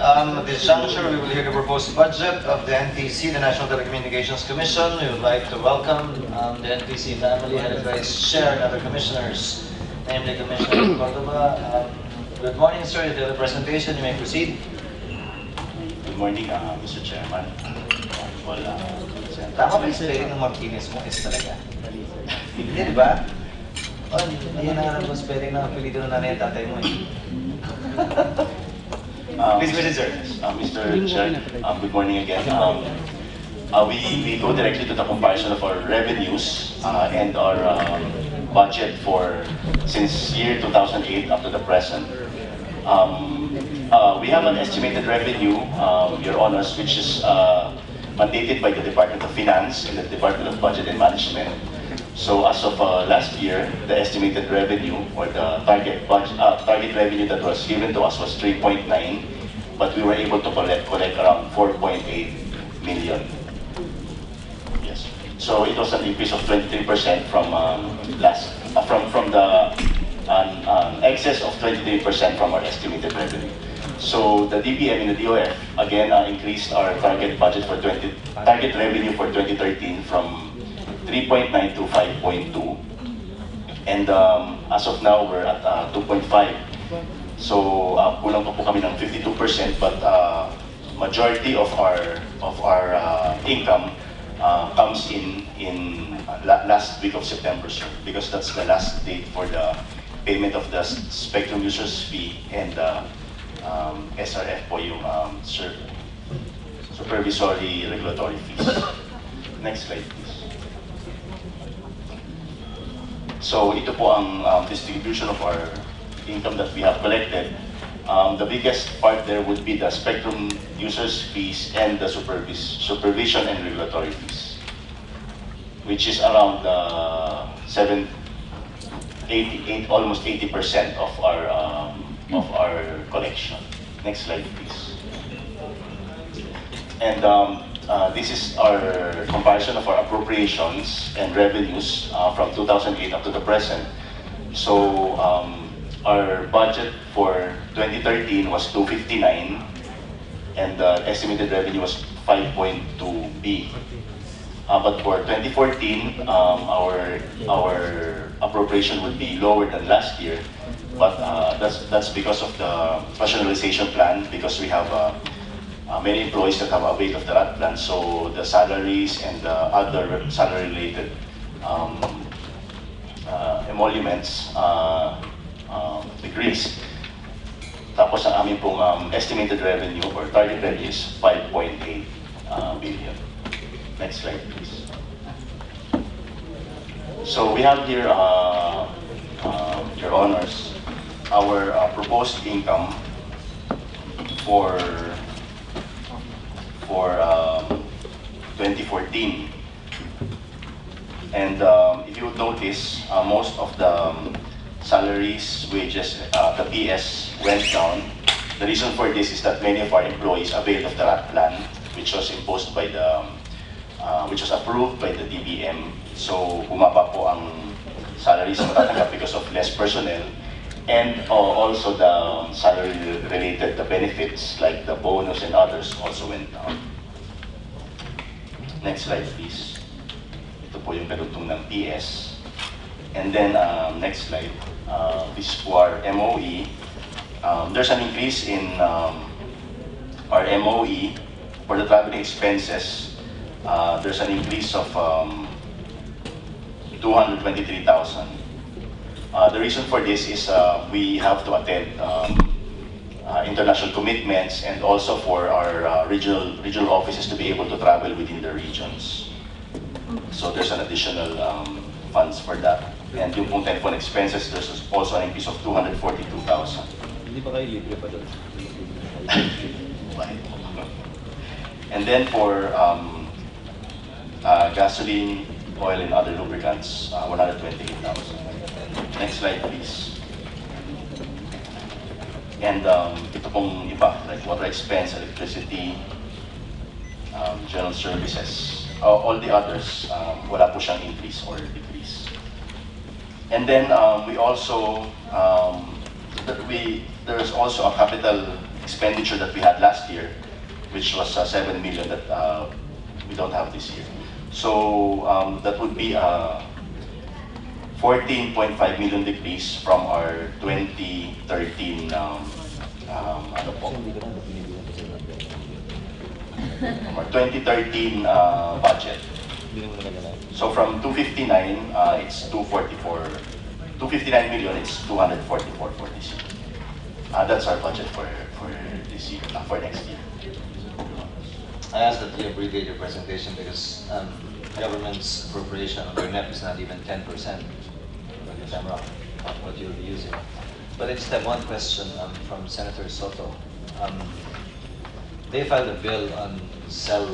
At this juncture, we will hear the proposed budget of the NTC, the National Telecommunications Commission. We would like to welcome the NTC family, headed by its chair and other commissioners, namely Commissioner Cordova. Good morning, sir. You have the presentation. You may proceed. Good morning, Mr. Chairman. Tama ba yung spelling ng Martinez mo? S talaga? Hindi, di ba? Oh, hindi yan ang alam kong spelling ng apelido ng nanay at tatay mo eh. Please proceed, sir. Mr. Chair, good morning again. We go directly to the comparison of our revenues and our budget for since year 2008 up to the present. We have an estimated revenue, Your Honors, which is mandated by the Department of Finance and the Department of Budget and Management. So as of last year, the estimated revenue or the target revenue that was given to us was 3.9, but we were able to collect around 4.8 million. Yes. So it was an increase of 23% from from the excess of 23% from our estimated revenue. So the DBM and the DOF again increased our target revenue for 2013 from 3.9 to 5.2, and as of now we're at 2.5. So kulang pa po kami ng 52%, but majority of our income comes in last week of September, sir, because that's the last date for the payment of the spectrum users fee and SRF po yung supervisory regulatory fees. Next slide, please. So ito po ang distribution of our income that we have collected. The biggest part there would be the spectrum users fees and the supervision and regulatory fees, which is around almost 80% of our collection. Next slide, please. And this is our comparison of our appropriations and revenues from 2008 up to the present. So our budget for 2013 was 259, and the estimated revenue was 5.2 B. But for 2014, our appropriation would be lower than last year, but that's because of the rationalization plan, because we have many employees that have availed of the RAT plan, so the salaries and the other salary-related emoluments decrease. Tapos ang aming pong estimated revenue or target revenue is 5.8 billion. Next slide, please. So we have here, Your Honors, our proposed income for 2014. And if you notice, most of the salaries, wages, the PS went down. The reason for this is that many of our employees availed of the RAT plan, which was imposed by the, which was approved by the DBM. So bumaba po ang salaries na matatanggap because of less personnel, and also the salary-related the benefits like the bonus and others also went down. Next slide, please. Ito po yung kadugtong ng PS. And then next slide. This is for MOE. There's an increase in our MOE for the traveling expenses. There's an increase of 223,000. The reason for this is we have to attend international commitments, and also for our regional offices to be able to travel within the regions. So there's an additional funds for that. And yung pong telephone expenses, there's also an increase of 242,000. Hindi ba kayo libre pa doon? And then for gasoline, oil, and other lubricants, 128,000. Next slide, please. And ito pong iba, like water expense, electricity, general services, all the others, wala po siyang increase or decrease. And then we also, there's also a capital expenditure that we had last year, which was 7 million that we don't have this year. So that would be a 14.5 million decrease from our 2013 ano po, from our 2013 budget. So from 259, it's 244. 259 million, it's 244 for this year. That's our budget for this year, for next year. I asked that you abbreviate your presentation because government's appropriation of their NEP is not even 10%, if I'm wrong, of what you'll be using. But I just have one question from Senator Soto. They filed a bill on cell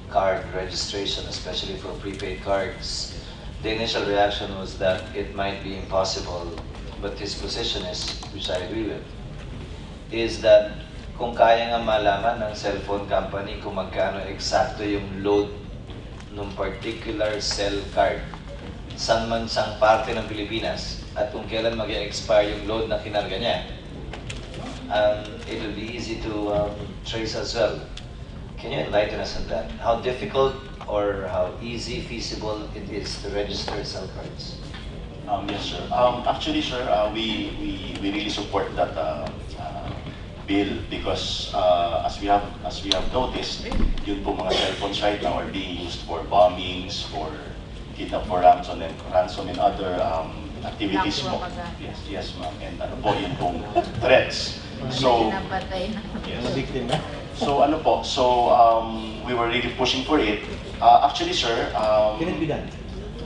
card registration, especially for prepaid cards. The initial reaction was that it might be impossible, but his position is, which I agree with, is that kung kaya nga malaman ng cellphone company kung magkano eksakto yung load ng particular cell card, saan man sang parte ng Pilipinas, at kung kailan mag-expire yung load na kinarga niya, it will be easy to trace as well. Can you enlighten us on that? How difficult or how easy, feasible it is to register cell cards? Yes, sir. Actually, sir, we really support that bill because as we have noticed, yun po mga cell phones right now are being used for bombings, for kidnap, for ransom and other activities po. Yes, ma'am. And ano po, yun pong threats. So, yes. So ano po, we were really pushing for it. Actually, sir, Can it be done?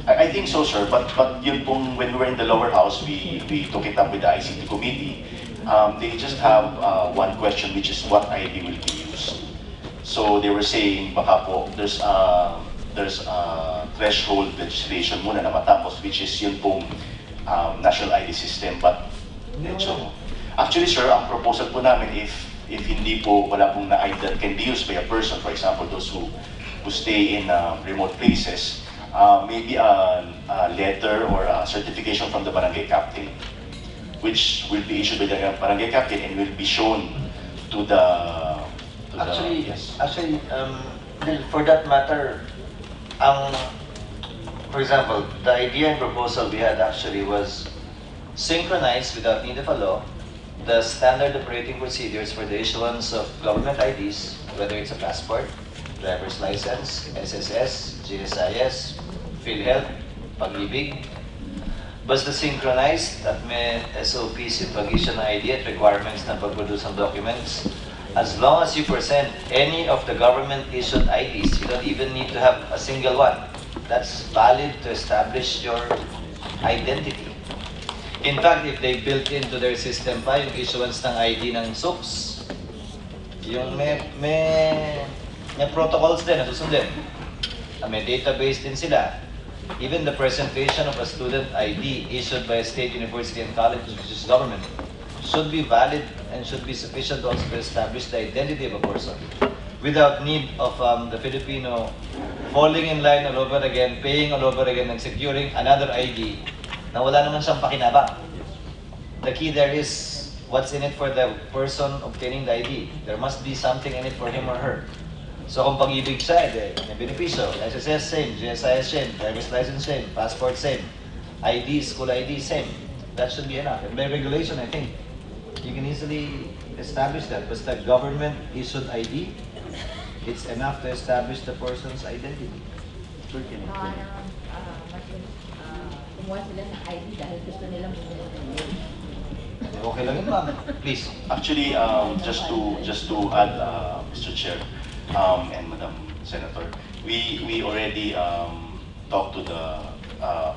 I think so, sir. But yun pong, when we were in the lower house, we took it up with the ICT committee. They just have one question, which is what ID will be used. So they were saying, baka po, there's a threshold legislation muna na matapos, which is yun pong national ID system. But medyo, actually, sir, ang proposal po namin, if hindi po wala pong na ID that can be used by a person, for example, those who stay in remote places, maybe a letter or a certification from the barangay captain, which will be issued by the barangay captain and will be shown to the Actually, for that matter, for example, the idea and proposal we had actually was synchronize without need of a law the standard operating procedures for the issuance of government IDs, whether it's a passport, driver's license, SSS, GSIS, PhilHealth, Pag-ibig. Basta synchronized at may SOPs yung pag-issue ng ID at requirements ng pag-produce ng documents. As long as you present any of the government-issued IDs, you don't even need to have a single one. That's valid to establish your identity. In fact, if they built into their system pa yung issuance ng ID ng SOPs, yung may protocols din na susundin. May database din sila. Even the presentation of a student ID issued by a state university and college, which is government, should be valid and should be sufficient also to establish the identity of a person without need of the Filipino falling in line all over again, paying all over again, and securing another ID na wala naman siyang pakinabang. The key there is what's in it for the person obtaining the ID. There must be something in it for him or her. So kung pag-ibig siya, may benepisyo. SSS same, GSIS same, driver's license same, passport same, ID, school ID same. That should be enough. And by regulation, I think, you can easily establish that. Basta government-issued ID, it's enough to establish the person's identity. Kumuha sila ng ID dahil gusto nilang bumili ng loan. Okay lang yun, ma'am. Please. Actually, just to add, Mr. Chair and Madam Senator, we already talked to the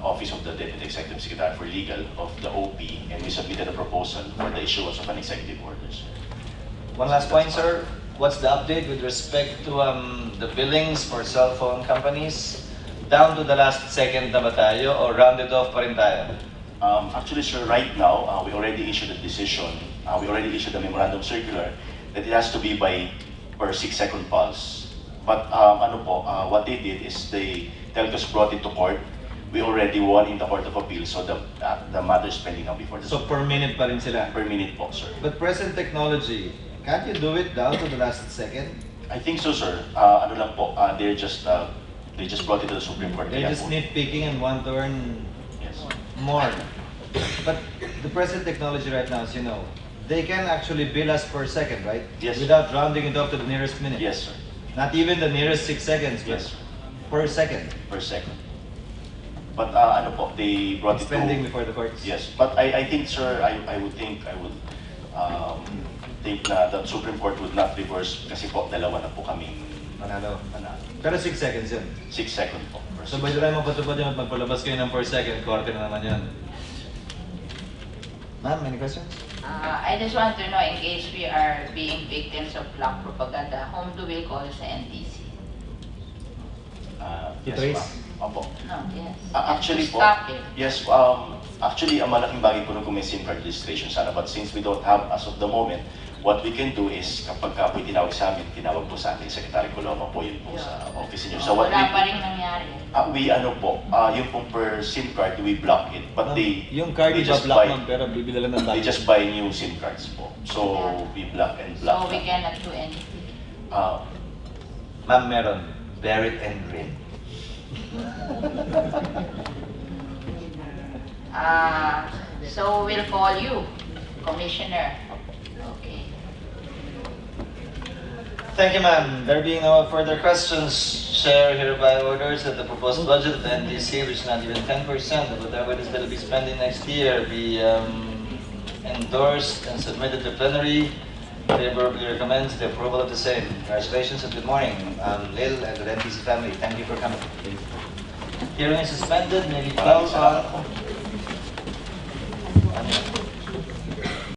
Office of the Deputy Executive Secretary for Legal of the OP, and we submitted a proposal for the issuance of an executive order, sir. One last point, sir. What's the update with respect to the billings for cell phone companies? Down to the last second na ba tayo o rounded off pa rin tayo? Actually, sir, right now, we already issued a decision. We already issued a memorandum circular that it has to be by per 6-second pulse. But what they did is Telcos brought it to court. We already won in the Court of Appeal, so the matter is pending now before the So per minute pa rin sila? per minute po, sir. But present technology, Can't you do it down to the last second? I think so, sir. Ano lang po, they just brought it to the Supreme Court. They're Kaya just po. nitpicking and want to earn Yes. more. But the present technology right now, as you know, they can actually bill us per second, right? Yes. Without rounding it up to the nearest minute. Yes, sir. Not even the nearest 6 seconds, but Yes, sir. per second. Per second. But ano po, they brought it Spending to... before the courts. Yes, but I think, sir, I would think na the Supreme Court would not reverse kasi po dalawa na po kaming Manalo. manalo. Pero 6 seconds yun. 6 seconds po. per So six. by the time mapatupad yun at magpalabas kayo ng per second, korte na naman yan. Ma'am, any questions? I just want to know, in case we are being victims of black propaganda, whom do we call sa NTC? Yes, Trace? ma'am. Opo. No, yes. Actually po, Stop it. yes, actually, ang malaking bagay po nung kung may SIM card registration sana. But since we don't have, as of the moment, what we can do is, kapag ka po tinawag sa amin, tinawag po sa ating Secretary Coloma po yun po sa office niyo. So what Wala pa rin nangyari. we ano po, yung pong per SIM card, we block it. But they, Yung card they iba just black buy, ma'am, pero bibili lang ng they bago. just buy new SIM cards po. So we block and block. So we cannot do anything. Ma'am, meron. Bear it and grin. So we'll call you, Commissioner. Okay. Thank you, ma'am. There being no further questions, Chair hereby orders that the proposed budget of the NDC, which is not even 10% of whatever it is that will be spending next year, be endorsed and submitted to plenary. Favorably recommends the approval of the same. Congratulations and good morning, Lil and the NDC family. Thank you for coming. Hearing is suspended. May be called on